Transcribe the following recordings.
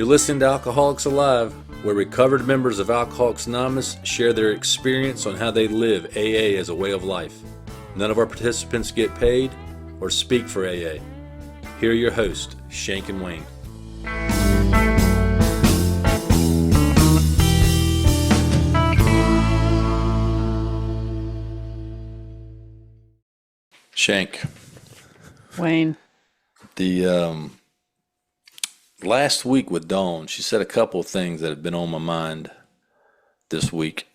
You're listening to Alcoholics Alive, where recovered members of Alcoholics Anonymous share their experience on how they live AA as a way of life. None of our participants get paid or speak for AA. Here are your hosts, Shank and Wayne. Shank. Wayne. The last week with Dawn, she said a couple of things that have been on my mind this week.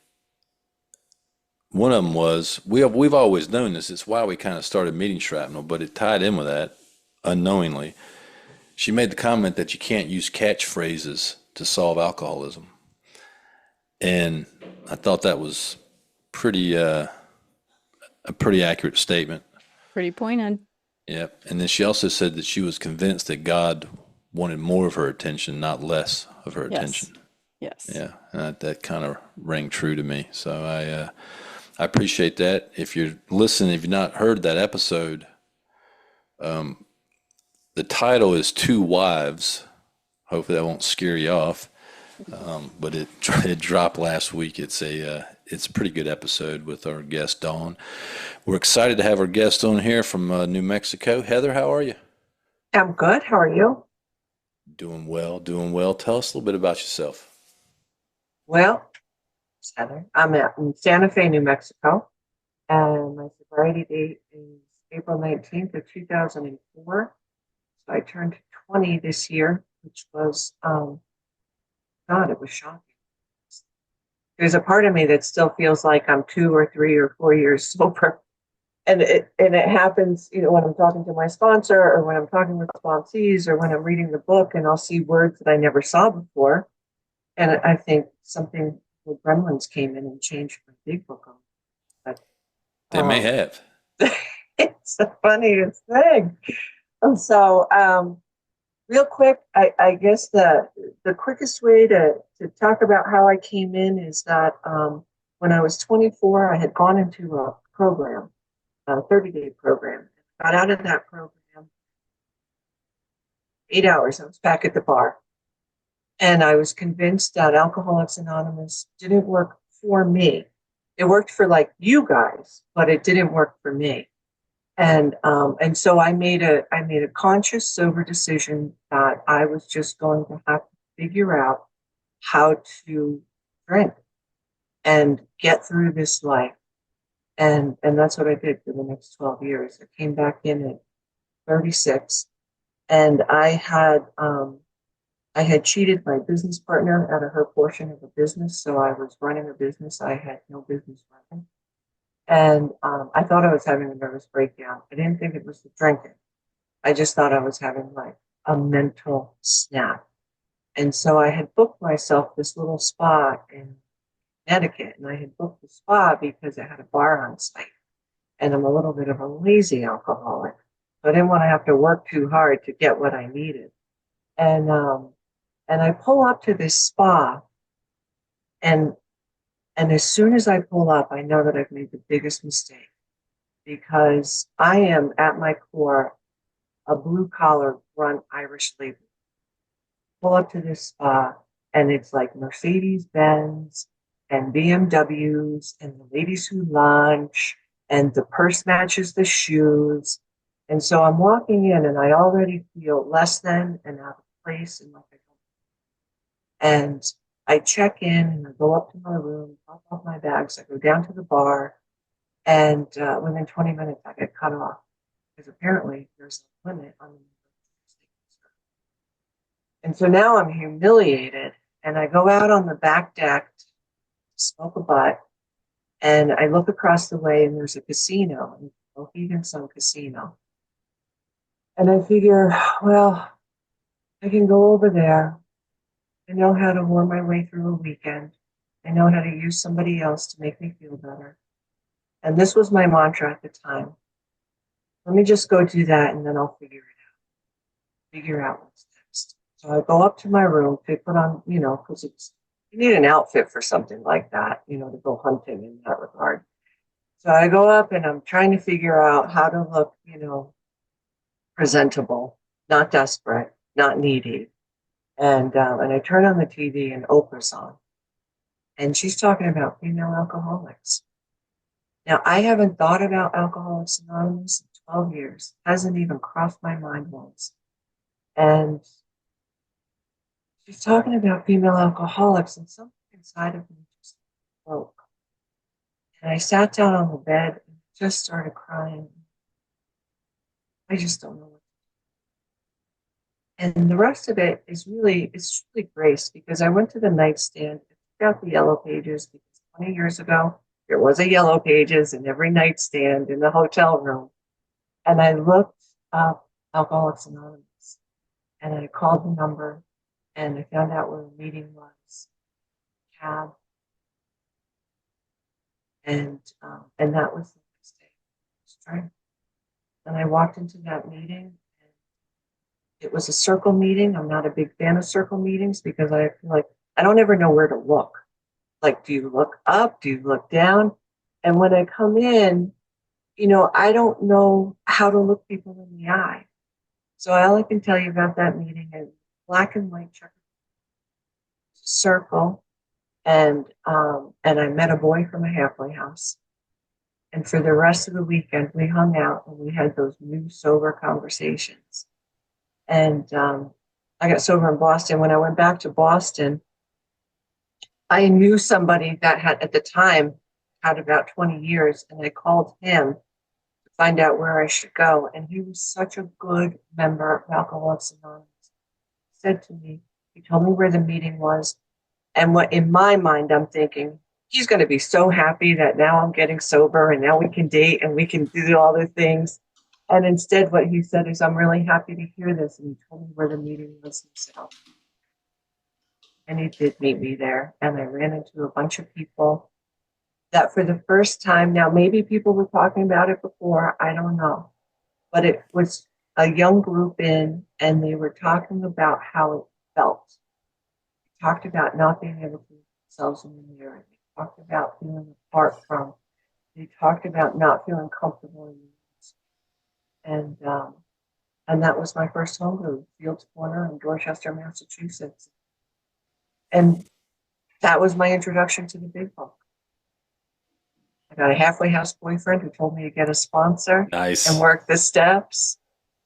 One of them was, we've always known this. It's why we kind of started meeting Shrapnel, but it tied in with that unknowingly. She made the comment that you can't use catchphrases to solve alcoholism. And I thought that was a pretty accurate statement. Pretty pointed. Yep. And then she also said that she was convinced that God wanted more of her attention, not less of her attention. Yes. Yeah. And that kind of rang true to me. So I appreciate that. If you're listening, if you've not heard that episode, the title is Two Wives. Hopefully that won't scare you off. But it dropped last week. It's a pretty good episode with our guest Dawn. We're excited to have our guest on here from New Mexico. Heather, how are you? I'm good. How are you? Doing well. Tell us a little bit about yourself. Well, it's Heather. I'm in Santa Fe, New Mexico, and my sobriety date is April 19th of 2004. So I turned 20 this year, which was, it was shocking. There's a part of me that still feels like I'm 2 or 3 or 4 years sober. And it happens, when I'm talking to my sponsor or when I'm talking with sponsees or when I'm reading the book and I'll see words that I never saw before. And I think something with Gremlins came in and changed my big book on. But they may have. It's the funniest thing. And so, real quick, I guess the quickest way to talk about how I came in is that when I was 24, I had gone into a program, a 30-day program. Got out of that program, 8 hours, I was back at the bar. And I was convinced that Alcoholics Anonymous didn't work for me. It worked for like you guys, but it didn't work for me. And so I made a conscious, sober decision that I was just going to have to figure out how to drink and get through this life. And that's what I did for the next 12 years. I came back in at 36, and I had cheated my business partner out of her portion of a business. So I was running a business I had no business running. And I thought I was having a nervous breakdown. I didn't think it was the drinking. I just thought I was having like a mental snap. And so I had booked myself this little spa in Connecticut. And I had booked the spa because it had a bar on site. And I'm a little bit of a lazy alcoholic. So I didn't want to have to work too hard to get what I needed. And I pull up to this spa, and as soon as I pull up, I know that I've made the biggest mistake, because I am at my core a blue-collar, grunt Irish lady. Pull up to this spa, and it's like Mercedes-Benz and BMWs and the ladies who lunch, and the purse matches the shoes. And so I'm walking in, and I already feel less than and out of place, and like I don't. And I check in and I go up to my room, drop off my bags. I go down to the bar, and within 20 minutes I get cut off, because apparently there's a limit on the number of drinks. And so now I'm humiliated, and I go out on the back deck to smoke a butt, and I look across the way and there's a casino, Mohegan Sun Casino. And I figure, well, I can go over there. I know how to worm my way through a weekend. I know how to use somebody else to make me feel better. And this was my mantra at the time. Let me just go do that, and then I'll figure out what's next. So I go up to my room to put on, because you need an outfit for something like that, to go hunting in that regard. So I go up and I'm trying to figure out how to look, presentable, not desperate, not needy. And I turn on the TV and Oprah's on, and she's talking about female alcoholics. Now, I haven't thought about Alcoholics Anonymous in 12 years. Hasn't even crossed my mind once. And she's talking about female alcoholics, and something inside of me just broke. And I sat down on the bed and just started crying. I just don't know what. And the rest of it is really, it's really grace, because I went to the nightstand, I took out the yellow pages, because 20 years ago, there was a yellow pages in every nightstand in the hotel room. And I looked up Alcoholics Anonymous, and I called the number, and I found out where the meeting was, cab, and that was the next day. Strength. And I walked into that meeting, and it was a circle meeting. I'm not a big fan of circle meetings, because I feel like I don't ever know where to look. Like, do you look up? Do you look down? And when I come in, I don't know how to look people in the eye. So all I can tell you about that meeting is black and white checker circle, and I met a boy from a halfway house. And for the rest of the weekend, we hung out and we had those new sober conversations. And I got sober in Boston. When I went back to Boston, I knew somebody that had, at the time, had about 20 years, and I called him to find out where I should go. And he was such a good member of Alcoholics Anonymous. He said to me, he told me where the meeting was. And what in my mind, I'm thinking, he's going to be so happy that now I'm getting sober and now we can date and we can do all the things. And instead, what he said is, I'm really happy to hear this. And he told me where the meeting was himself. And he did meet me there. And I ran into a bunch of people that for the first time, now maybe people were talking about it before, I don't know. But it was a young group in, and they were talking about how it felt. They talked about not being able to look themselves in the mirror. They talked about feeling apart from. They talked about not feeling comfortable in the and that was my first home group, Fields Corner in Dorchester, Massachusetts. And that was my introduction to the big book. I got a halfway house boyfriend who told me to get a sponsor Nice. and work the steps.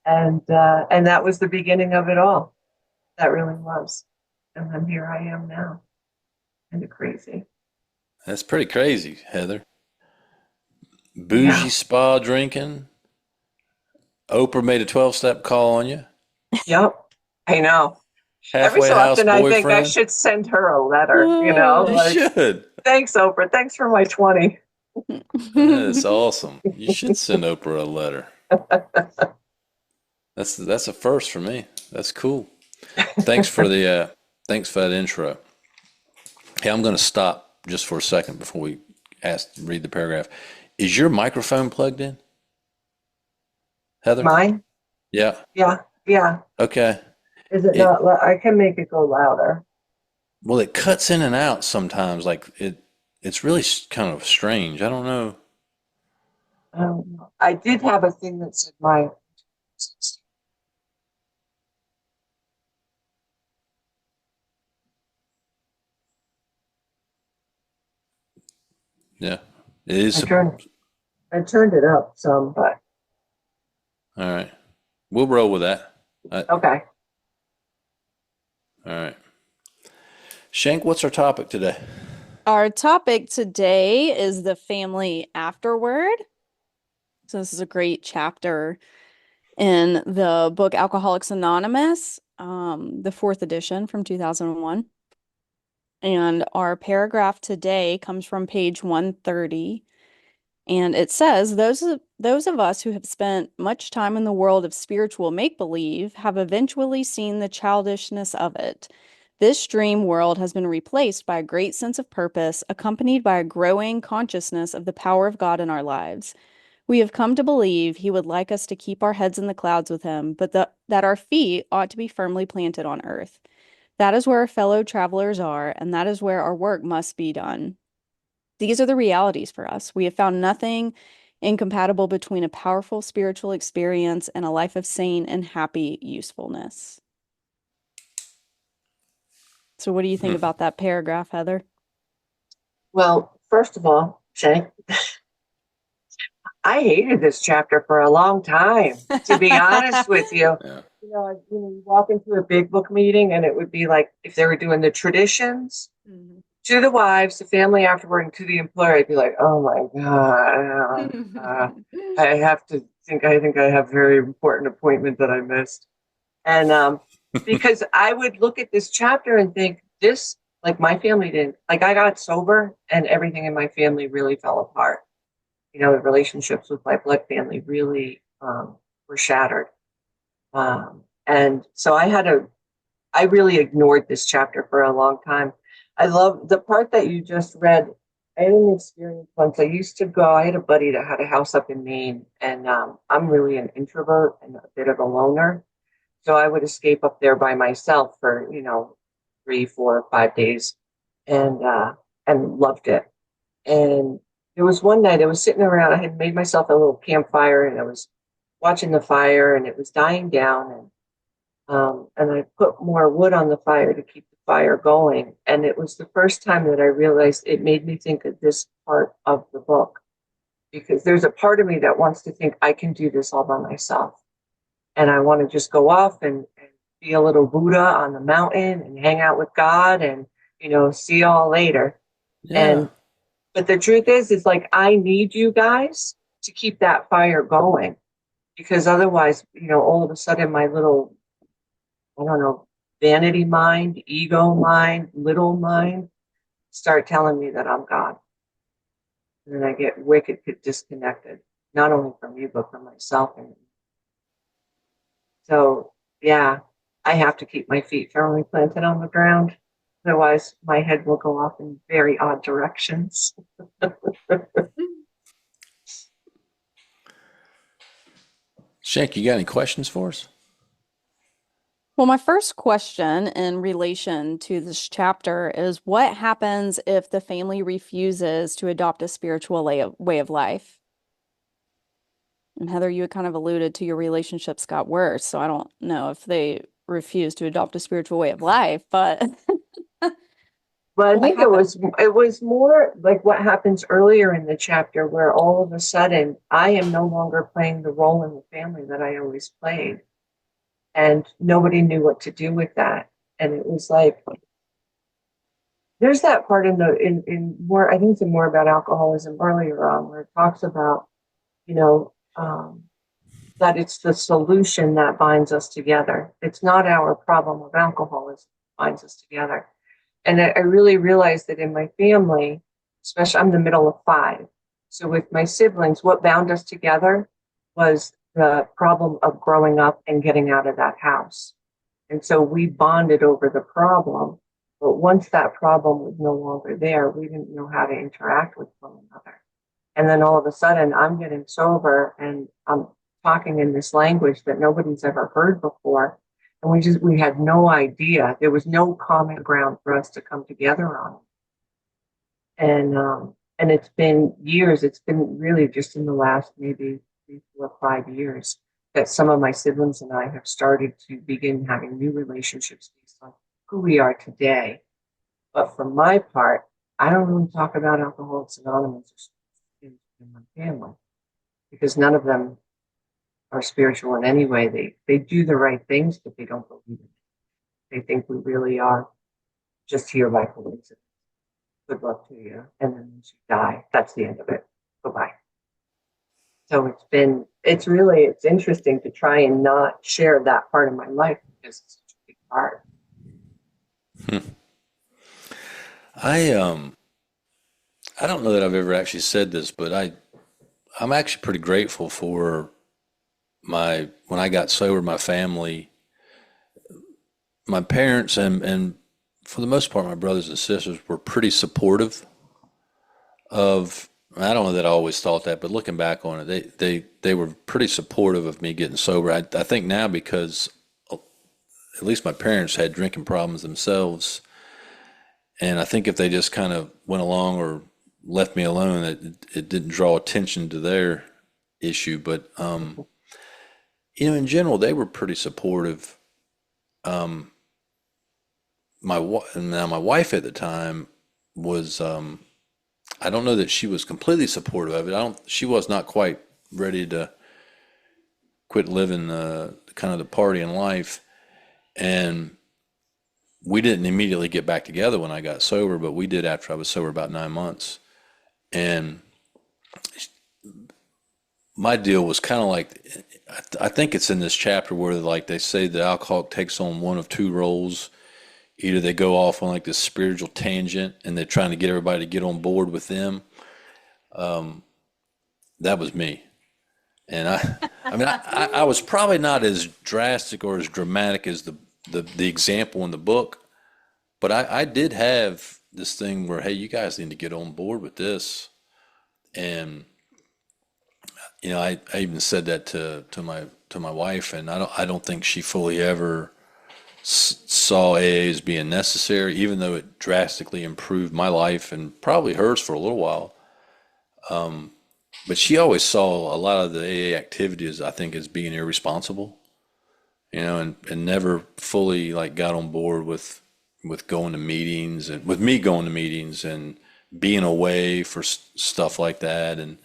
And that was the beginning of it all. That really was. And then here I am now. Kind of crazy. That's pretty crazy, Heather. Bougie Yeah. spa drinking. Oprah made a 12-step call on you. Yep. I know. Every Halfway so house often I think I boyfriend. should send her a letter, You like, should. thanks, Oprah. Thanks for my 20. That's awesome. You should send Oprah a letter. That's a first for me. That's cool. Thanks for that intro. Hey, I'm going to stop just for a second before we read the paragraph. Is your microphone plugged in, Heather? Mine? Yeah. Yeah. Yeah. Okay. Is it It not? I can make it go louder. well, it cuts in and out sometimes. Like it's really kind of strange. I don't know. I did have a thing that said my. Yeah, it is. I turned it up some, but All right. We'll roll with that. okay. All right. Shank, what's our topic today? Our topic today is the family afterward. So this is a great chapter in the book Alcoholics Anonymous, the fourth edition from 2001. And our paragraph today comes from page 130. And it says, those of us who have spent much time in the world of spiritual make-believe have eventually seen the childishness of it. This dream world has been replaced by a great sense of purpose, accompanied by a growing consciousness of the power of God in our lives. We have come to believe He would like us to keep our heads in the clouds with Him, but that our feet ought to be firmly planted on earth. That is where our fellow travelers are, and that is where our work must be done. These are the realities for us. We have found nothing incompatible between a powerful spiritual experience and a life of sane and happy usefulness. So what do you think about that paragraph, Heather? Well, first of all, Shank, I hated this chapter for a long time, to be honest with you. Yeah. You walk into a big book meeting and it would be like if they were doing the traditions Mhm. to the wives, the family afterward, and to the employer, I'd be like, oh my God, I think I have a very important appointment that I missed. And because I would look at this chapter and think, this, like my family didn't, like I got sober and everything in my family really fell apart. The relationships with my blood family really were shattered. And so I really ignored this chapter for a long time. I love the part that you just read. I had an experience once. I had a buddy that had a house up in Maine, and I'm really an introvert and a bit of a loner. So I would escape up there by myself for, 3, 4, 5 days and loved it. And there was one night I was sitting around, I had made myself a little campfire and I was watching the fire and it was dying down and I put more wood on the fire to keep the fire going. And it was the first time that I realized it made me think of this part of the book because there's a part of me that wants to think I can do this all by myself. And I want to just go off and be a little Buddha on the mountain and hang out with God and, see y'all later. Yeah. And but the truth is like I need you guys to keep that fire going because otherwise, all of a sudden my little, I don't know, vanity mind, ego mind, little mind start telling me that I'm God. And then I get wicked disconnected, not only from you, but from myself. And so, yeah, I have to keep my feet firmly planted on the ground. Otherwise, my head will go off in very odd directions. Shank, you got any questions for us? Well, my first question in relation to this chapter is what happens if the family refuses to adopt a spiritual way of life? And Heather, you had kind of alluded to your relationships got worse, so I don't know if they refuse to adopt a spiritual way of life, but But I what think happens? it was more like what happens earlier in the chapter where all of a sudden I am no longer playing the role in the family that I always played. And nobody knew what to do with that. And it was like there's that part in more I think it's more about alcoholism earlier on where it talks about, you know, that it's the solution that binds us together. It's not our problem of alcoholism that binds us together. And I really realized that in my family, especially I'm the middle of 5. So with my siblings, what bound us together was the problem of growing up and getting out of that house. And so we bonded over the problem. But once that problem was no longer there, we didn't know how to interact with one another. And then all of a sudden, I'm getting sober and I'm talking in this language that nobody's ever heard before. And we had no idea. There was no common ground for us to come together on. And it's been years. It's been really just in the last maybe 3, 4, 5 years that some of my siblings and I have started to begin having new relationships based on who we are today. But for my part, I don't really talk about Alcoholics Anonymous in my family because none of them are spiritual in any way. They do the right things, but they don't believe in it. They think we really are just here by coincidence. Good luck to you. And then once you die, that's the end of it. Bye-bye. So it's interesting to try and not share that part of my life because it's such a big part. I I don't know that I've ever actually said this, but I'm actually pretty grateful for my when I got sober, my family, my parents, and for the most part, my brothers and sisters were pretty supportive of. I don't know that I always thought that, but looking back on it, they were pretty supportive of me getting sober. I think now because at least my parents had drinking problems themselves, and I think if they just kind of went along or left me alone, it didn't draw attention to their issue. But in general, they were pretty supportive. Um, now my wife at the time was I don't know that she was completely supportive of it. I don't She was not quite ready to quit living kind of the party in life, and we didn't immediately get back together when I got sober, but we did after I was sober about 9 months. And my deal was kind of like, I think it's in this chapter where like they say the alcoholic takes on one of two roles. Either they go off on like this spiritual tangent and they're trying to get everybody to get on board with them. That was me. And I was probably not as drastic or as dramatic as the example in the book, but I did have this thing where, hey, you guys need to get on board with this. And I even said that to my wife, and I don't think she fully ever saw AA as being necessary, even though it drastically improved my life and probably hers for a little while. But she always saw a lot of the AA activities, I think, as being irresponsible, and never fully like got on board with going to meetings and with me going to meetings and being away for stuff like that. And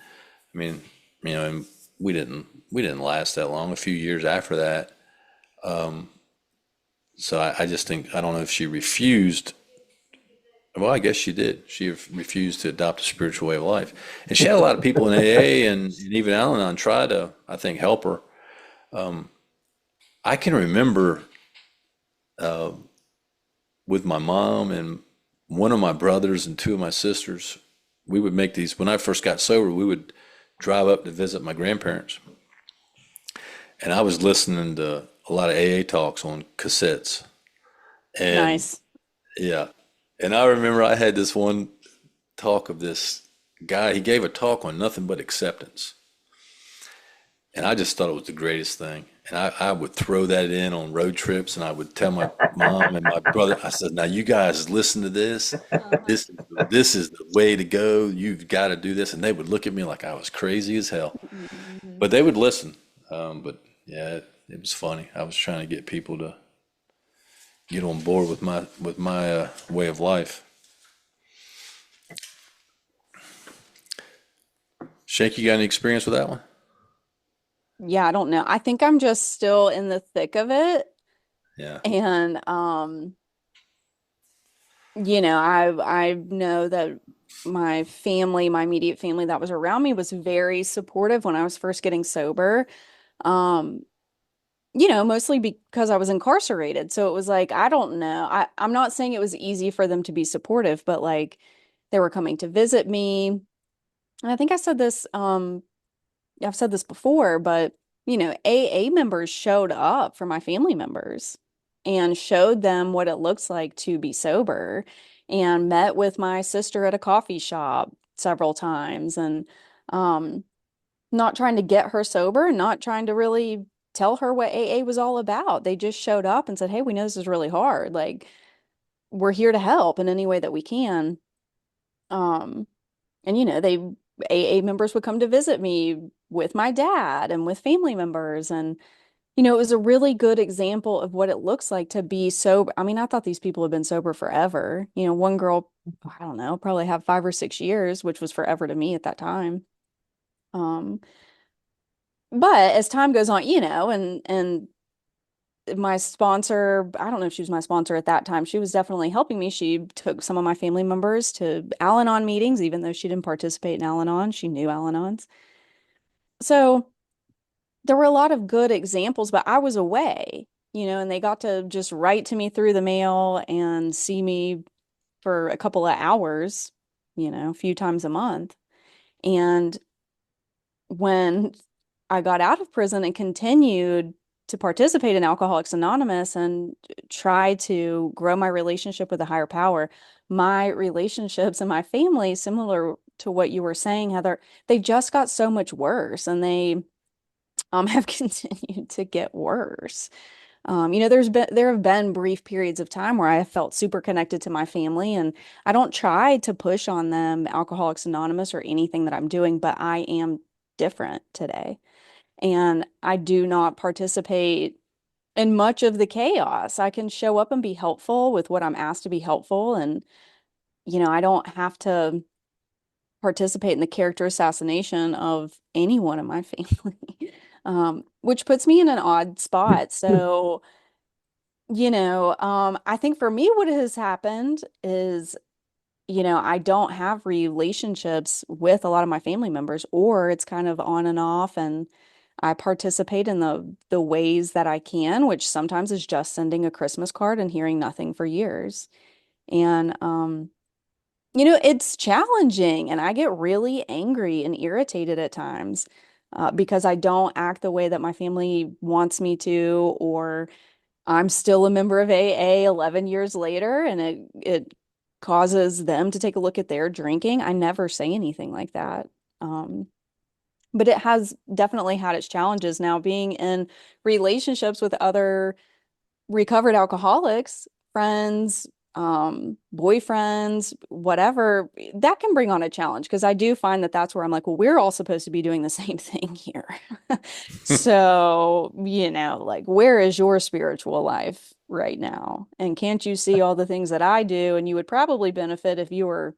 I mean, and we didn't last that long. A few years after that. So I just think, I don't know if she refused. Well, I guess she did. She refused to adopt a spiritual way of life, and she had a lot of people in AA and even Al-Anon try to, I think, help her. I can remember with my mom and one of my brothers and two of my sisters, we would make these. When I first got sober, we would drive up to visit my grandparents, and I was listening to a lot of AA talks on cassettes, and Nice. yeah. And I remember I had this one talk of this guy. He gave a talk on nothing but acceptance. And I just thought it was the greatest thing. And I would throw that in on road trips, and I would tell my mom and my brother, I said, now you guys listen to this. Uh-huh. This is the way to go. You've got to do this. And they would look at me like I was crazy as hell. Mhm. But they would listen. But yeah, it was funny. I was trying to get people to get on board with my way of life. Shank, you got any experience with that one? Yeah, I don't know. I think I'm just still in the thick of it. Yeah. And I know that my family, my immediate family that was around me was very supportive when I was first getting sober. Um, mostly because I was incarcerated. So it was like, I don't know. I'm not saying it was easy for them to be supportive, but like they were coming to visit me. And I think I've said this before, but AA members showed up for my family members and showed them what it looks like to be sober and met with my sister at a coffee shop several times and um not trying to get her sober, not trying to really tell her what AA was all about. They just showed up and said, "Hey, we know this is really hard. Like, we're here to help in any way that we can." Um, and AA members would come to visit me with my dad and with family members. And, it was a really good example of what it looks like to be sober. I mean, I thought these people had been sober forever. One girl, I don't know, probably had 5 or 6 years, which was forever to me at that time. Um, but as time goes on, and my sponsor, I don't know if she was my sponsor at that time. She was definitely helping me. She took some of my family members to Al-Anon meetings, even though she didn't participate in Al-Anon. She knew Al-Anons. So there were a lot of good examples, but I was away, and they got to just write to me through the mail and see me for a couple of hours, a few times a month. And when I got out of prison and continued to participate in Alcoholics Anonymous and try to grow my relationship with a higher power, my relationships and my family, similar to what you were saying, Heather, they just got so much worse and they have continued to get worse. There have been brief periods of time where I have felt super connected to my family, and I don't try to push on them Alcoholics Anonymous or anything that I'm doing, but I am different today. And I do not participate in much of the chaos. I can show up and be helpful with what I'm asked to be helpful. And, I don't have to participate in the character assassination of anyone in my family, which puts me in an odd spot. So, I think for me, what has happened is, I don't have relationships with a lot of my family members, or it's kind of on and off, and I participate in the ways that I can, which sometimes is just sending a Christmas card and hearing nothing for years. And it's challenging, and I get really angry and irritated at times because I don't act the way that my family wants me to, or I'm still a member of AA 11 years later, and it causes them to take a look at their drinking. I never say anything like that. Um, but it has definitely had its challenges. Now, being in relationships with other recovered alcoholics, friends, boyfriends, whatever, that can bring on a challenge because I do find that that's where I'm like, well, we're all supposed to be doing the same thing here. So, like, where is your spiritual life right now? And can't you see all the things that I do? And you would probably benefit if you were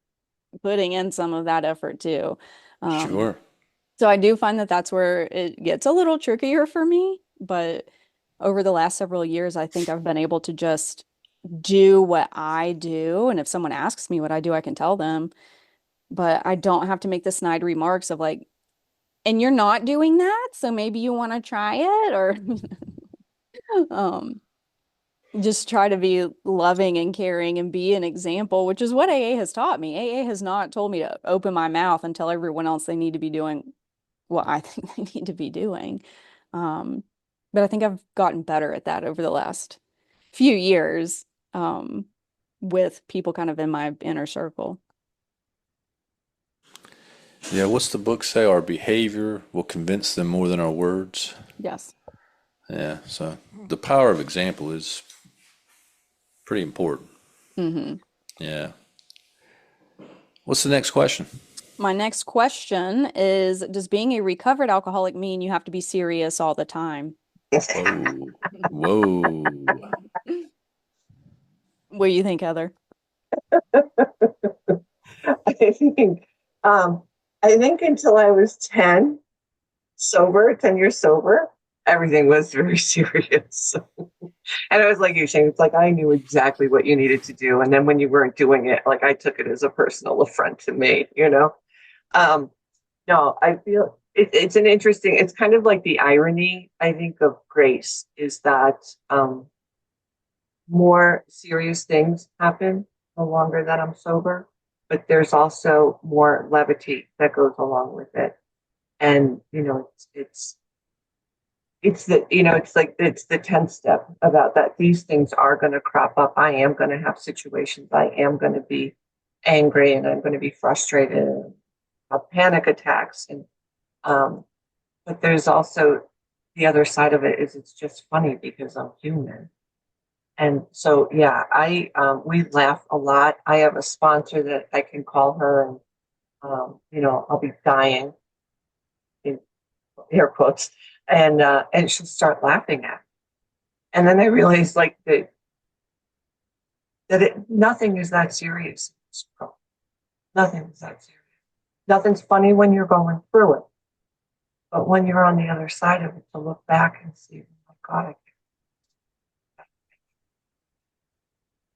putting in some of that effort too. Um, Sure. so I do find that that's where it gets a little trickier for me, but over the last several years, I think I've been able to just do what I do. And if someone asks me what I do, I can tell them, but I don't have to make the snide remarks of like, and you're not doing that, so maybe you want to try it, or um, just try to be loving and caring and be an example, which is what AA has taught me. AA has not told me to open my mouth and tell everyone else they need to be doing what I think they need to be doing. Um, but I think I've gotten better at that over the last few years, with people kind of in my inner circle. Yeah, what's the book say? Our behavior will convince them more than our words. Yes. Yeah, so the power of example is pretty important. Hmm. Yeah. What's the next question? My next question is, does being a recovered alcoholic mean you have to be serious all the time? Whoa. Whoa. What do you think, Heather? I think, um, I think until I was 10 years sober, everything was very serious. And it was like you, Shane, it's like I knew exactly what you needed to do. And then when you weren't doing it, like I took it as a personal affront to me. Um, no, I feel it's an interesting, it's kind of like the irony, I think, of grace is that more serious things happen the longer that I'm sober, but there's also more levity that goes along with it. And, it's the, it's like, it's the 10th step about that. These things are going to crop up. I am going to have situations. I am going to be angry and I'm going to be frustrated and have panic attacks. Um, but there's also the other side of it is it's just funny because I'm human. And so, yeah, we laugh a lot. I have a sponsor that I can call her and, I'll be dying in air quotes and she'll start laughing at me. And then I realize like nothing is that serious. Nothing is that serious. Nothing's funny when you're going through it. But when you're on the other side of it, to look back and see, oh my God,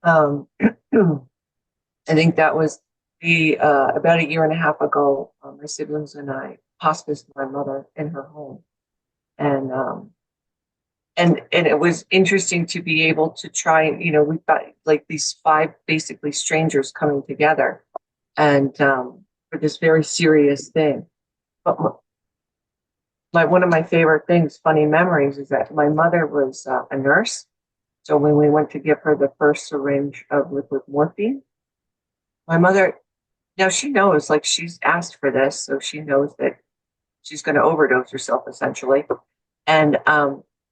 I think that was about a year and a half ago. My siblings and I hospiced my mother in her home, and and it was interesting to be able to try. We've got like these five basically strangers coming together, and for this very serious thing. But one of my favorite things, funny memories, is that my mother was a nurse. So when we went to give her the first syringe of liquid morphine, my mother, now she knows, like she's asked for this, so she knows that she's going to overdose herself essentially. And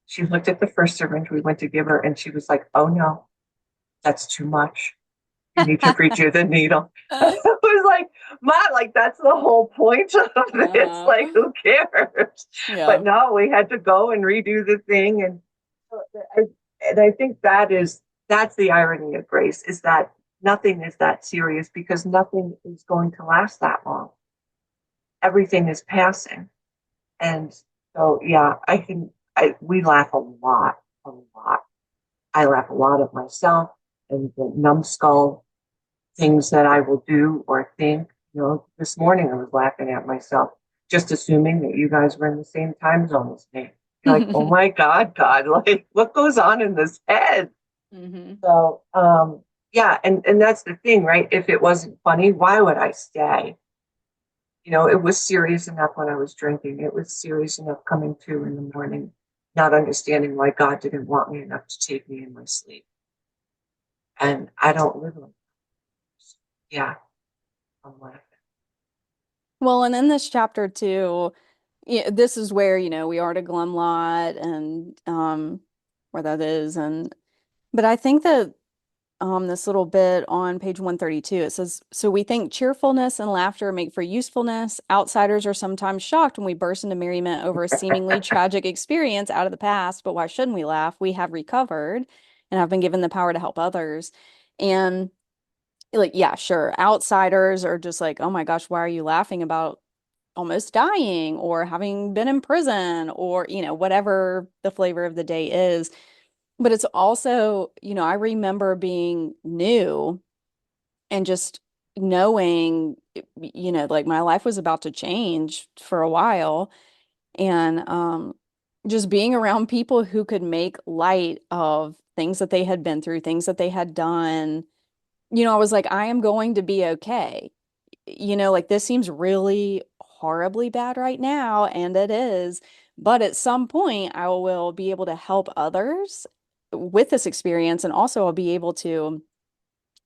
she looked at the first syringe we went to give her and she was like, oh no, that's too much. You need to redo the needle. I was like, Ma, like that's the whole point of this. Like, who cares? Yeah. But no, we had to go and redo the thing. And I, and I think that's the irony of grace is that nothing is that serious because nothing is going to last that long. Everything is passing. And so, yeah, we laugh a lot, a lot. I laugh a lot at myself and the numbskull things that I will do or think. This morning I was laughing at myself, just assuming that you guys were in the same time zone as me. You're like, oh my God, like what goes on in this head? Hmm. So, yeah, and that's the thing, right? If it wasn't funny, why would I stay? It was serious enough when I was drinking. It was serious enough coming to in the morning, not understanding why God didn't want me enough to take me in my sleep. And I don't live like that. Yeah, I'm laughing. Well, and in this chapter too, yeah, this is where, we are to glum lot and where that is. But I think that this little bit on page 132, it says, so we think cheerfulness and laughter make for usefulness. Outsiders are sometimes shocked when we burst into merriment over a seemingly tragic experience out of the past, but why shouldn't we laugh? We have recovered and have been given the power to help others. And like, yeah, sure. Outsiders are just like, oh my gosh, why are you laughing about almost dying or having been in prison or, whatever the flavor of the day is. But it's also, I remember being new and just knowing, like my life was about to change for a while. And just being around people who could make light of things that they had been through, things that they had done. I was like, I am going to be okay. Like this seems really horribly bad right now, and it is. But at some point, I will be able to help others with this experience, and also I'll be able to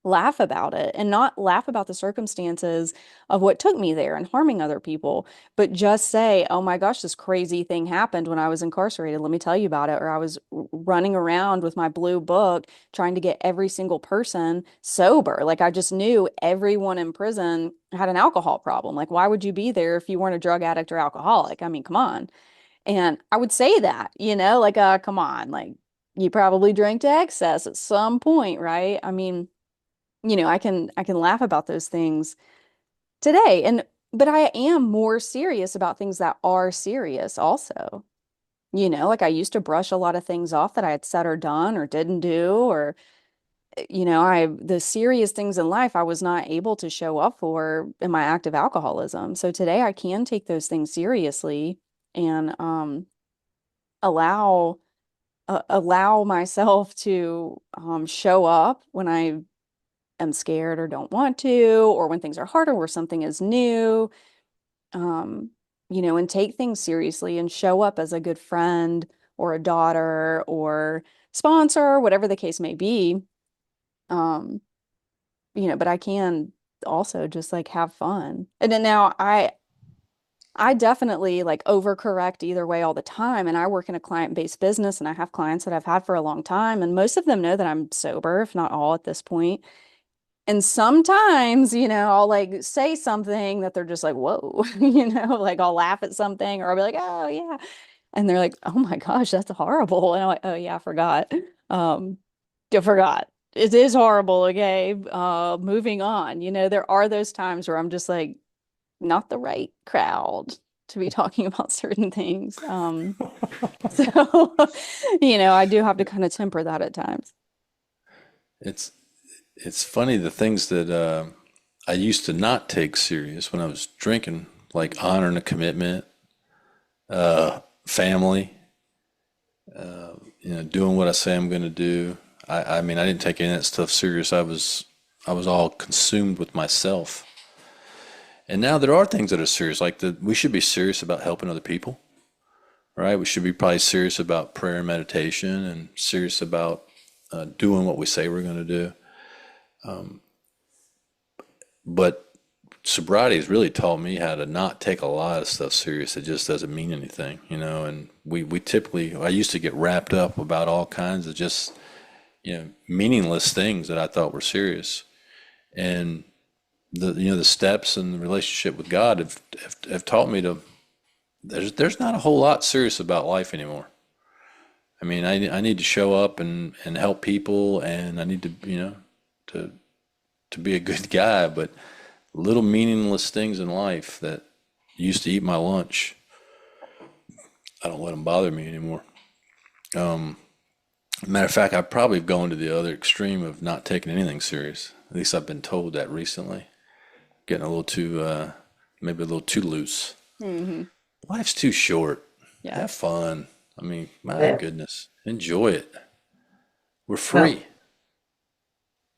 laugh about it and not laugh about the circumstances of what took me there and harming other people, but just say, oh my gosh, this crazy thing happened when I was incarcerated. Let me tell you about it. Or I was running around with my blue book trying to get every single person sober. Like I just knew everyone in prison had an alcohol problem. Like, why would you be there if you weren't a drug addict or alcoholic? I mean, come on. And I would say that, like, come on, like you probably drank to excess at some point, right? I mean, I can laugh about those things today. But I am more serious about things that are serious also. Like I used to brush a lot of things off that I had said or done or didn't do, or the serious things in life I was not able to show up for in my active alcoholism. So today I can take those things seriously and allow allow myself to show up when I am scared or don't want to, or when things are harder, where something is new, um, and take things seriously and show up as a good friend or a daughter or sponsor, whatever the case may be. Um, but I can also just like have fun. And then now I definitely like overcorrect either way all the time. And I work in a client-based business and I have clients that I've had for a long time. And most of them know that I'm sober, if not all at this point. And sometimes, I'll like say something that they're just like, whoa, like I'll laugh at something or I'll be like, oh yeah. And they're like, oh my gosh, that's horrible. And I'm like, oh yeah, I forgot. Um, I forgot. It is horrible, okay? Moving on. There are those times where I'm just like, not the right crowd to be talking about certain things. So, I do have to kind of temper that at times. It's it's funny the things that I used to not take serious when I was drinking, like honor and a commitment, family, doing what I say I'm going to do. I mean, I didn't take any of that stuff serious. I was all consumed with myself. And now there are things that are serious, like we should be serious about helping other people, right? We should be probably serious about prayer and meditation, and serious about doing what we say we're going to do. But sobriety has really taught me how to not take a lot of stuff serious. It just doesn't mean anything, And we typically, I used to get wrapped up about all kinds of just, meaningless things that I thought were serious. And the steps and the relationship with God have taught me to, there's not a whole lot serious about life anymore. mean, I need to show up and help people, and I need to, to to be a good guy, but little meaningless things in life that used to eat my lunch, I don't let them bother me anymore. Um, Matter of fact, I've probably gone to the other extreme of not taking anything serious. At least I've been told that recently. Getting a little too, maybe a little too loose. Hmm. Life's too short. Yeah. Have fun. I mean, my Yeah. goodness, enjoy it. We're Well, free.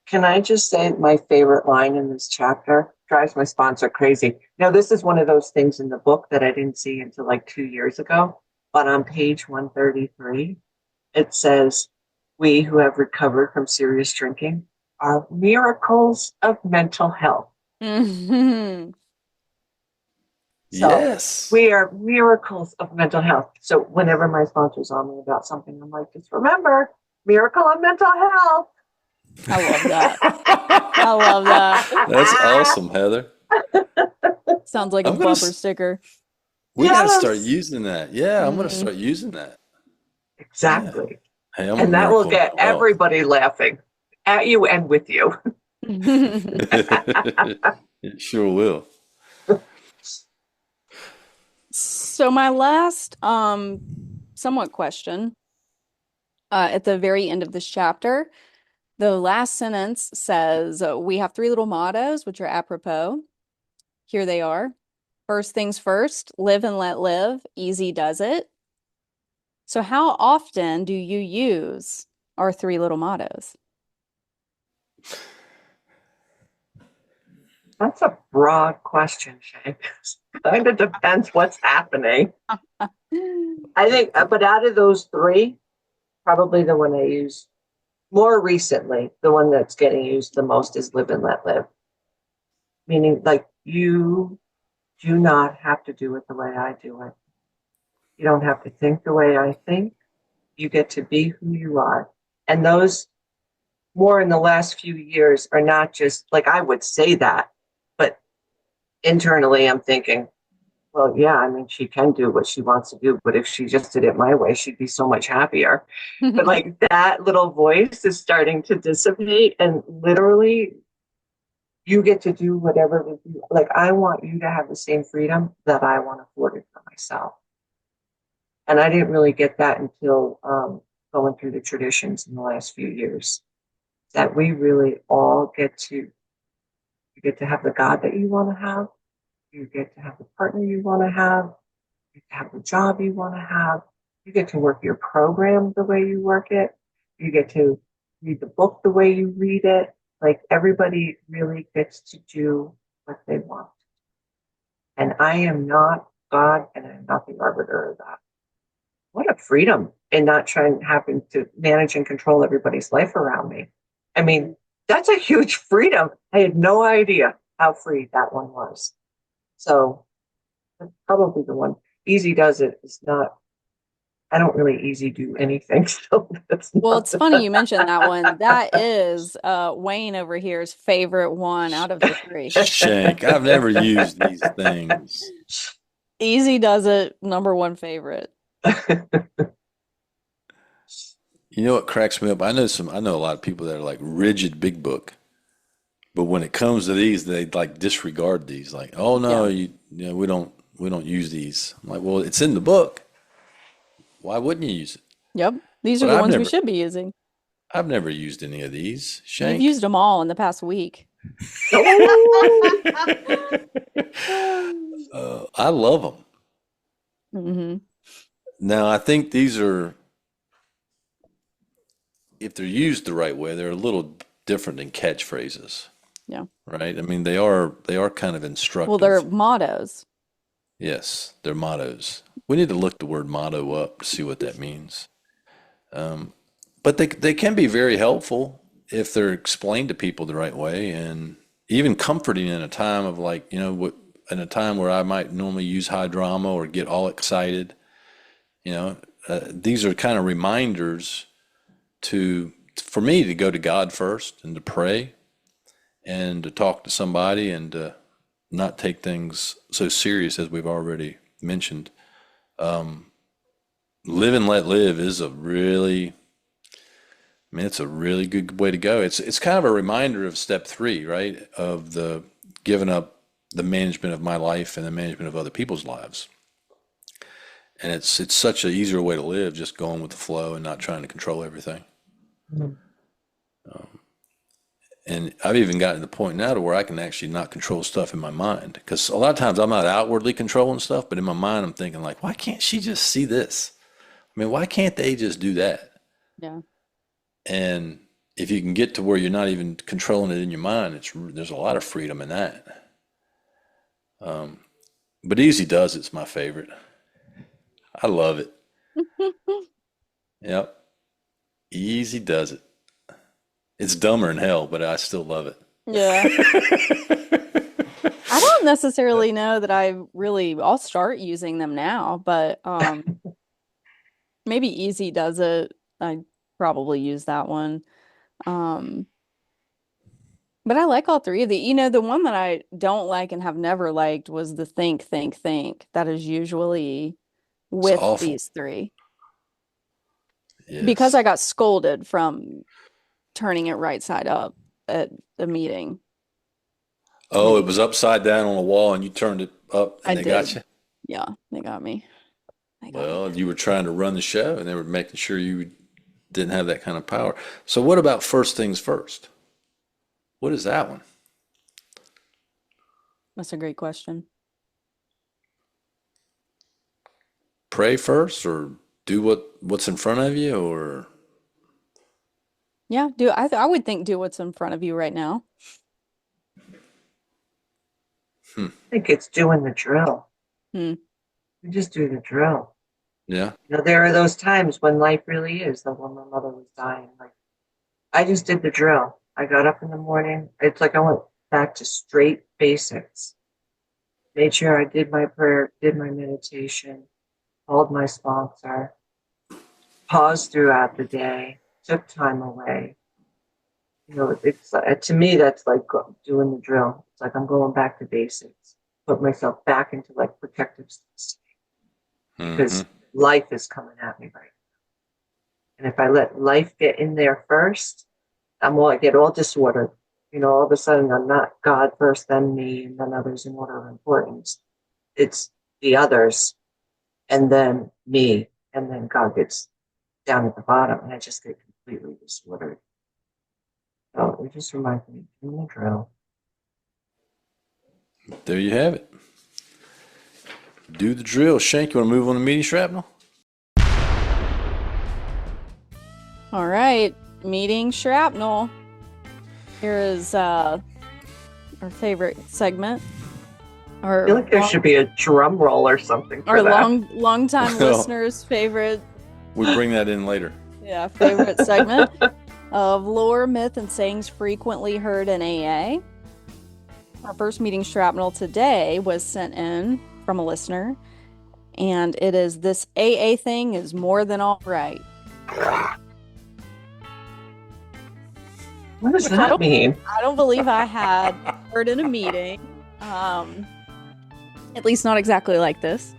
can I just say my favorite line in this chapter drives my sponsor crazy. Now, this is one of those things in the book that I didn't see until like 2 years ago. But on page 133, it says, "We who have recovered from serious drinking are miracles of mental health." Hmm. So Yes. we are miracles of mental health. So whenever my sponsor's on me about something, I'm like, just remember, miracle of mental health. I love that. I love that. That's awesome, Heather. Sounds like a I'm gonna, bumper sticker. we got to start Yes, using that. Yeah, I'm gonna Hmm. start using that. Yeah. exactly. Hey, I'm a And that will miracle of get mental health. everybody laughing at you and with you. It sure will. So my last somewhat question at the very end of this chapter, the last sentence says, we have three little mottos, which are apropos. Here they are. First things first, live and let live. Easy does it. So how often do you use our three little mottos? That's a broad question, Shay. Kind of depends what's happening. I think, but out of those three, probably the one I use more recently, the one that's getting used the most is live and let live. Meaning, like, you do not have to do it the way I do it. You don't have to think the way I think. You get to be who you are. And those more in the last few years are not just like I would say that, but internally I'm thinking, well, yeah, I mean, she can do what she wants to do, but if she just did it my way, she'd be so much happier. But like that little voice is starting to dissipate, and literally, you get to do whatever with you. Like, I want you to have the same freedom that I want afforded for myself. And I didn't really get that until going through the traditions in the last few years. That we really all you get to have the God that you want to have. You get to have the partner you want to have. You get to have the job you want to have. You get to work your program the way you work it. You get to read the book the way you read it. Like, everybody really gets to do what they want. And I am not God, and I'm not the arbiter of that. What a freedom in not trying having to manage and control everybody's life around me. I mean, that's a huge freedom. I had no idea how free that one was. So that's probably the one. Easy does it. It's not, I don't really easy do anything. So that's Well, not it's funny you mentioned that one. That is Wayne over here's favorite one out of the three. Shank, I've never used these things. Easy does it, number one favorite. You know what cracks me up? I know a lot of people that are like rigid big book, but when it comes to these, they like disregard these. Like, oh no, Yeah. we don't use these. I'm like, well, it's in the book. Why wouldn't you use it? Yep. These are But the ones we should be using. I've never used any of these. You've Shank. used them all in the past week. Oh, I love them. Hmm. Now, I think these are, if they're used the right way, they're a little different than catchphrases, Yeah. right? I mean, they are kind of Well, they're instructive. mottos. Yes, they're mottos. We need to look the word motto up to see what that means. But they can be very helpful if they're explained to people the right way, and even comforting in a time of, like, in a time where I might normally use high drama or get all excited. You know, these are kind of reminders for me to go to God first and to pray and to talk to somebody and to not take things so serious as we've already mentioned. live and let live is it's a really good way to go. It's kind of a reminder of step three, right? Of the giving up the management of my life and the management of other people's lives. And it's such an easier way to live, just going with the flow and not trying to control everything. Mm. And I've even gotten to the point now to where I can actually not control stuff in my mind. Because a lot of times I'm not outwardly controlling stuff, but in my mind I'm thinking like, why can't she just see this? I mean, why can't they just do that? Yeah. And if you can get to where you're not even controlling it in your mind, there's a lot of freedom in that. But Easy Does It's my favorite. I love it. Yep. Easy Does It. It's dumber than hell, but I still love it. Yeah. I don't necessarily know that I'll start using them now, but maybe Easy Does It. I probably use that one. But I like all three of the, the one that I don't like and have never liked was the think, think, think. That is usually It's with awful. these three. Because Yes. I got scolded from turning it right side up at the meeting. Oh, it was upside down on a wall and you turned it up I and they got did. you? Yeah, they got me. They got me Well, good. you were trying to run the show and they were making sure you didn't have that kind of power. So what about first things first? What is that one? That's a great question. Pray first or do what's in front of you or Yeah, I would think do what's in front of you right now. I think it's doing the drill. Hmm. You just do the drill. yeah. There are those times when life really is, like when my mother was dying. Like, I just did the drill. I got up in the morning. It's like I went back to straight basics. Made sure I did my prayer, did my meditation, called my sponsor, paused throughout the day, took time away. It's to me that's like doing the drill. It's like I'm going back to basics, put myself back into like protective state Hmm. because life is coming at me right now. And if I let life get in there first, I get all disordered. All of a sudden I'm not God first, then me, and then others in order of importance. It's the others, and then me, and then God gets down at the bottom, and I just get completely disordered. So it just reminds me of doing the drill. There you have it. Do the drill. Shank, you want to move on to meeting shrapnel? All right, meeting shrapnel. Here is our favorite segment. I feel like there should be a drum roll or something for Our that. long time Well, listeners' favorite, We bring that in later. favorite segment of lore, myth, and sayings frequently heard in AA. Our first meeting shrapnel today was sent in from a listener, and it is this AA thing is more than all right. What does Which I that don't mean? I don't believe I had heard in a meeting. At least not exactly like this.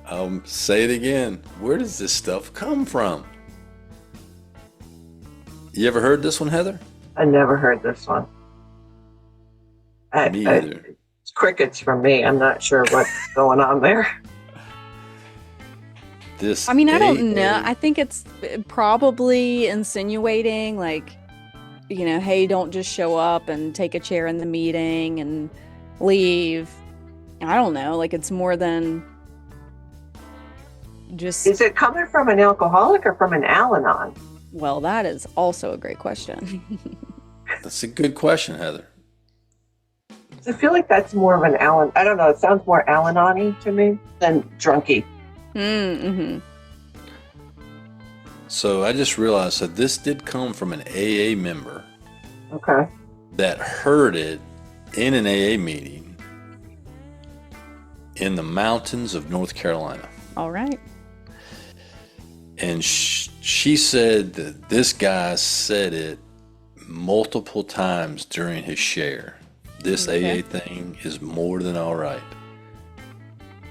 I'll say it again. Where does this stuff come from? You ever heard this one, Heather? I never heard this one. Me either. It's crickets from me. I'm not sure what's going on there. This I mean, I don't AA know. I think it's probably insinuating like, hey, don't just show up and take a chair in the meeting and leave. I don't know. Like it's more than just. Is it coming from an alcoholic or from an Al-Anon? Well, that is also a great question. That's a good question, Heather. I feel like that's more of an Al-Anon. I don't know. It sounds more Al-Anon-y to me than drunky. Mm-hmm. So I just realized that this did come from an AA member Okay. that heard it in an AA meeting in the mountains of North Carolina. All right. And she said that this guy said it multiple times during his share. This Okay. AA thing is more than all right.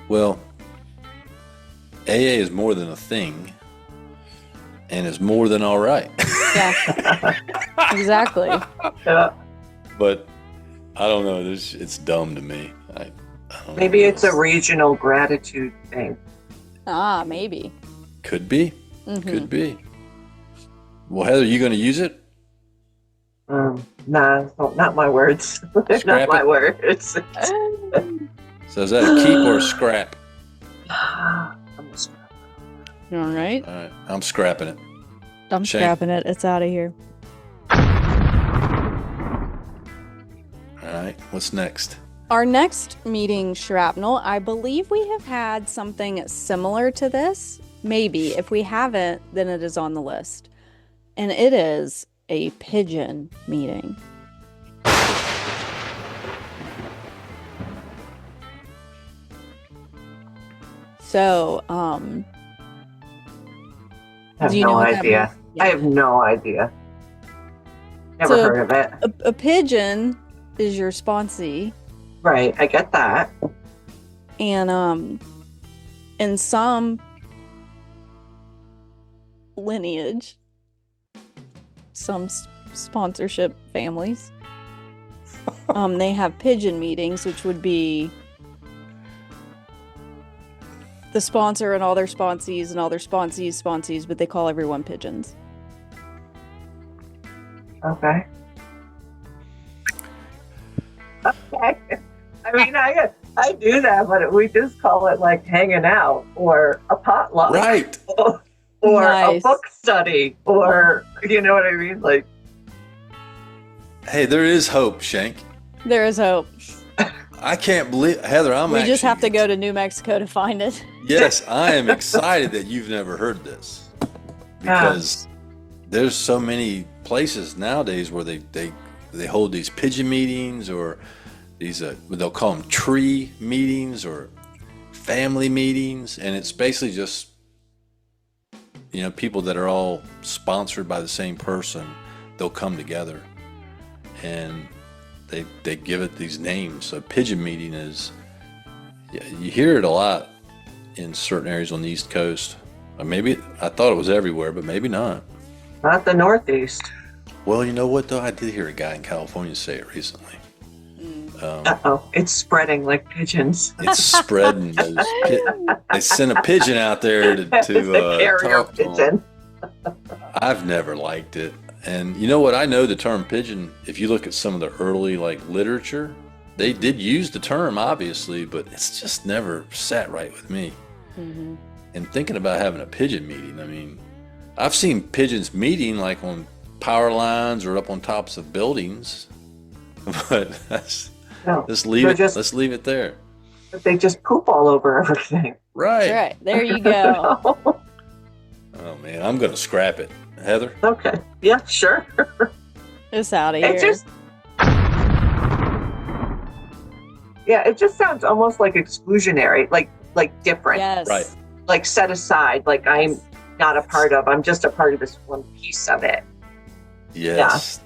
Well, AA is more than a thing, and it's more than all right. Yeah, exactly. Yeah. But I don't know. It's dumb to me. I don't Maybe know. it's a regional gratitude thing. Ah, maybe. Could be. Mhm. Could be. Well, Heather, you going to use it? Nah, not my words. Scrap Not my it? words. So is that a keep or a scrap? I'm a scrap. All right. All right. I'm scrapping it. I'm Shane. scrapping it. It's out of here. All right. What's next? Our next meeting, Shrapnel, I believe we have had something similar to this. Maybe. If we haven't, then it is on the list. And it is a pigeon meeting. So, I have do you know no what that idea. means? Yeah. I have no idea. Never So- heard of it. A pigeon is your sponsee, Right, I get that. and in some lineage, some sponsorship families, they have pigeon meetings, which would be the sponsor and all their sponsees and all their sponsees, but they call everyone pigeons. Okay. Okay. I mean, I do that, but we just call it like hanging out or a potluck, Right. or a Nice. book study, or you know what I mean, like. Hey, there is hope, Shank. There is hope. I can't believe, Heather, I'm We actually. just have to go to New Mexico to find it. Yes, I am excited that you've never heard this, because there's so many places nowadays where they hold these pigeon meetings, or these they'll call them tree meetings or family meetings, and it's basically just people that are all sponsored by the same person. They'll come together and they give it these names. So pigeon meeting is, you hear it a lot in certain areas on the East Coast. Or maybe I thought it was everywhere, but maybe not. Not the Northeast. Well, you know what though? I did hear a guy in California say it recently. It's spreading like pigeons. It's spreading. They sent a pigeon out there to The carrier talk to 'em. pigeon. I've never liked it. And you know what? I know the term pigeon, if you look at some of the early literature, they did use the term obviously, but it's just never sat right with me. Mm-hmm. And thinking about having a pigeon meeting, I mean, I've seen pigeons meeting like on power lines or up on tops of buildings, but No, let's leave they're it. just- Let's leave it there. but they just poop all over everything. Right. All right, there you go. Oh man, I'm gonna scrap it, Heather. Okay. Yeah, sure. It's out of here. It just. Yeah, it just sounds almost like exclusionary, like different, Yes. Right. like set aside, like I'm not a part of. I'm just a part of this one piece of it. Yes.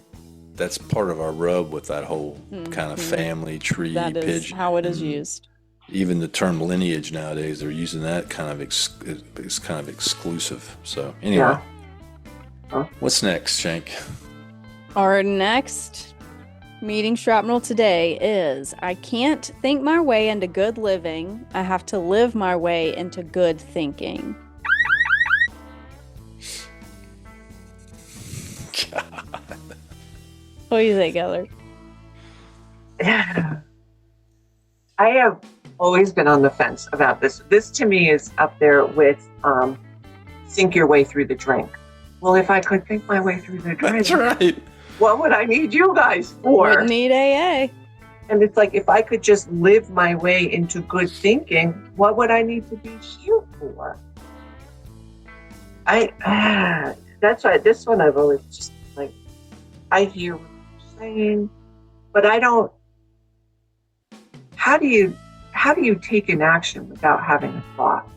That's part of our rub with that whole kind of Mhm. family tree That is pigeon. how it is and used. Even the term lineage nowadays, they're using that kind of it's kind of exclusive. So anyway, Yeah. Huh. What's next, Shank? Our next meeting shrapnel today is I can't think my way into good living. I have to live my way into good thinking. What do you think, Heather? Yeah. I have always been on the fence about this. This to me is up there with think your way through the drink. Well, if I could think my way through the drink, That's right. what would I need you guys for? Wouldn't need AA. And it's like, if I could just live my way into good thinking, what would I need to be here for? That's why this one I've always just like, I hear what you're saying, but I don't. How do you take an action without having a thought?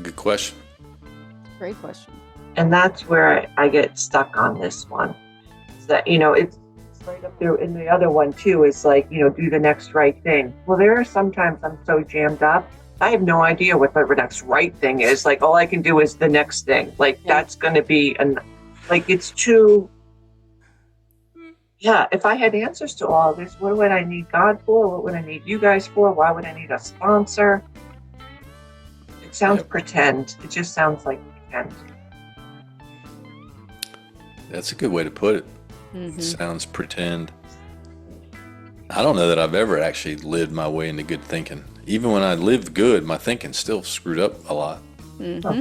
Good question. Great question. And that's where I get stuck on this one. Is that, it's right up there in the other one too is like, do the next right thing. Well, there are sometimes I'm so jammed up, I have no idea what the next right thing is. Like all I can do is the next thing. Like that's going to be it's too. Yeah, if I had answers to all this, what would I need God for? What would I need you guys for? Why would I need a sponsor? It sounds pretend. It just sounds like pretend. That's a good way to put it. Mm-hmm. Sounds pretend. I don't know that I've ever actually lived my way into good thinking. Even when I lived good, my thinking still screwed up a lot. Mm-hmm.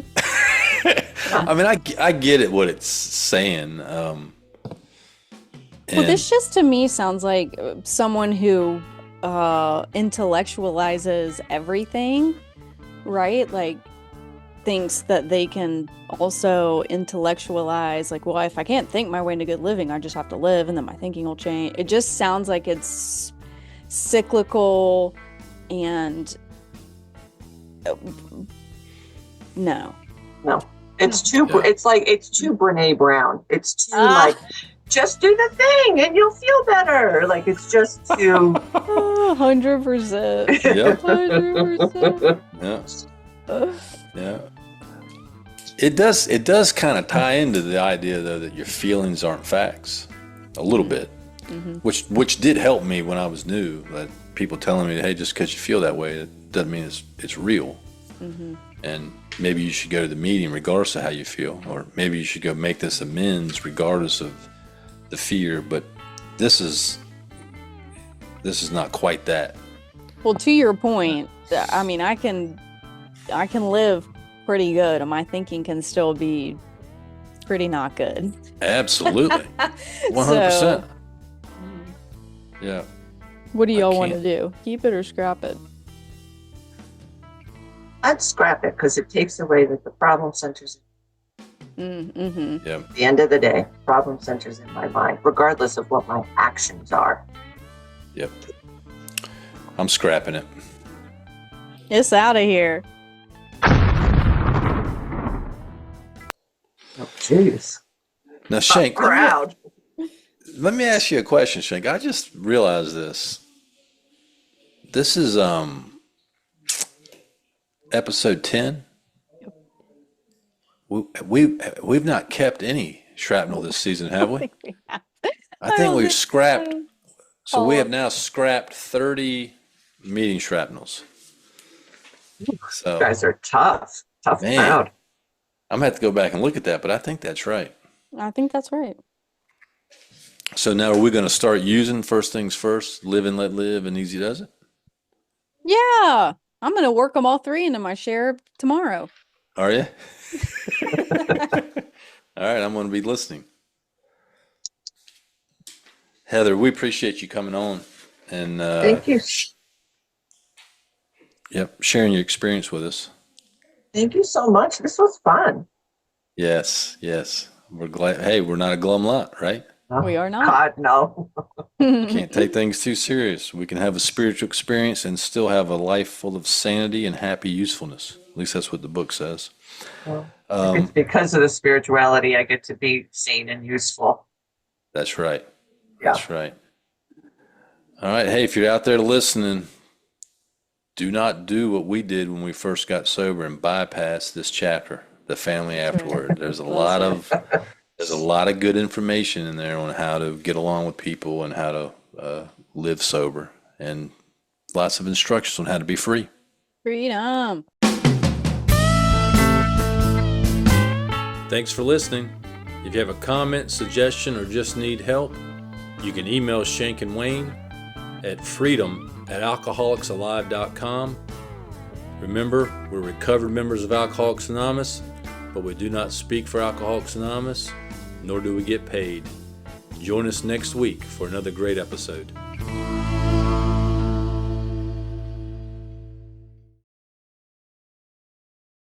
I mean, I get it what it's saying. Well, this just to me sounds like someone who intellectualizes everything, right? Like thinks that they can also intellectualize, like, well, if I can't think my way into good living, I just have to live and then my thinking will change. It just sounds like it's cyclical and no. It's too Brene Brown. It's too like just do the thing and you'll feel better. Like it's just too 100%. Yep. 100%. Yeah. It does kind of tie into the idea though that your feelings aren't facts a little bit, which did help me when I was new. That people telling me, hey, just because you feel that way, it doesn't mean it's real. And maybe you should go to the meeting regardless of how you feel, or maybe you should go make this amends regardless of the fear. But this is not quite that. Well, to your point, I mean, I can live pretty good and my thinking can still be pretty not good. Absolutely. 100%. Yeah. What do y'all want to do? Keep it or scrap it? I'd scrap it because it takes away that the problem centers. Mm-hmm. Yeah. At the end of the day, problem centers in my mind, regardless of what my actions are. Yep. I'm scrapping it. It's out of here. Oh, jeez. Now, Shank, Proud. let me ask you a question, Shank. I just realized this. This is episode 10. We've not kept any shrapnel this season, have we? I think we've scrapped. So we have now scrapped 30 meeting shrapnels. So You guys are tough. Tough Man. crowd. I'm gonna have to go back and look at that, but I think that's right. I think that's right. So now are we going to start using first things first, live and let live, and easy does it? Yeah. I'm going to work them all 3 into my share tomorrow. Are you? All right, I'm going to be listening. Heather, we appreciate you coming on and Thank you. sharing your experience with us. Thank you so much. This was fun. Yes. We're glad. Hey, we're not a glum lot, right? Oh, We are not. God, no. Can't take things too serious. We can have a spiritual experience and still have a life full of sanity and happy usefulness. At least that's what the book says. Well, it's because of the spirituality I get to be sane and useful. That's right. Yeah. That's right. All right. Hey, if you're out there listening, do not do what we did when we first got sober and bypass this chapter, the family afterward. There's a lot of good information in there on how to get along with people and how to live sober, and lots of instructions on how to be free. Freedom. Thanks for listening. If you have a comment, suggestion, or just need help, you can email Shank and Wayne at freedom@alcoholicsalive.com. Remember, we're recovered members of Alcoholics Anonymous, but we do not speak for Alcoholics Anonymous, nor do we get paid. Join us next week for another great episode.